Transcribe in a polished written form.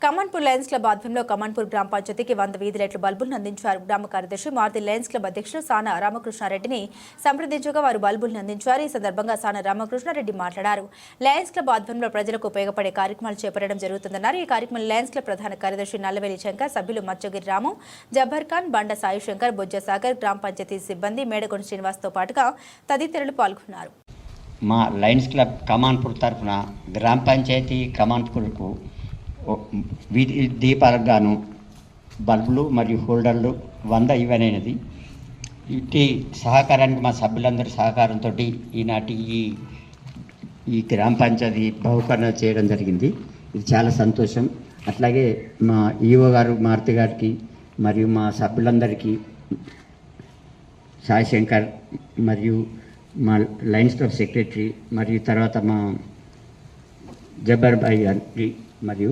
Kamanpur Lions club ఆధ్వర్యంలో కమాన్పూర్ గ్రామ పంచాయతీకి 100 వీధి లైట్ల బల్బులను అందించారు. గ్రామ కార్యదర్శి మారుతి లయన్స్ క్లబ్ అధ్యక్షులు సానా రామకృష్ణారెడ్డిని సంప్రదించగా వారు బల్బులను అందించారు. ఈ సందర్భంగా సానా రామకృష్ణారెడ్డి మాట్లాడారు. లయన్స్ క్లబ్ ఆధ్వర్యంలో ప్రజలకు ఉపయోగపడే కార్యక్రమాలు చేపట్టడం జరుగుతుందన్నారు. ఈ కార్యక్రమంలో లయన్స్ క్లబ్ ప్రధాన కార్యదర్శి నల్లవేలి శంకర్, సభ్యులు మచ్చగిరి రాము, జబ్బర్ ఖాన్, బండ సాయి శంకర్, బొజ్జ సాగర్, గ్రామ పంచాయతీ సిబ్బంది, మేడకొండ శ్రీనివాస్తో పాటుగా తదితరులు పాల్గొన్నారు. మా లయన్స్ క్లబ్ కమాన్పూర్ తరఫున గ్రామ పంచాయతీ కమాన్పూర్కు వీధి దీపాలకు గాను బల్బులు మరియు హోల్డర్లు 100 ఇవ్వనైనది. ఇట్టి సహకారానికి మా సభ్యులందరి సహకారంతో ఈనాటి ఈ గ్రామ పంచాయతీ బహుకరణ చేయడం జరిగింది. ఇది చాలా సంతోషం. అట్లాగే మా ఈఓ గారు మారుతి గారికి మరియు మా సభ్యులందరికీ సాయి శంకర్ మరియు మా లయన్స్ క్లబ్ సెక్రటరీ మరియు తర్వాత మా జబ్బర్ భాయ్ గారికి మరియు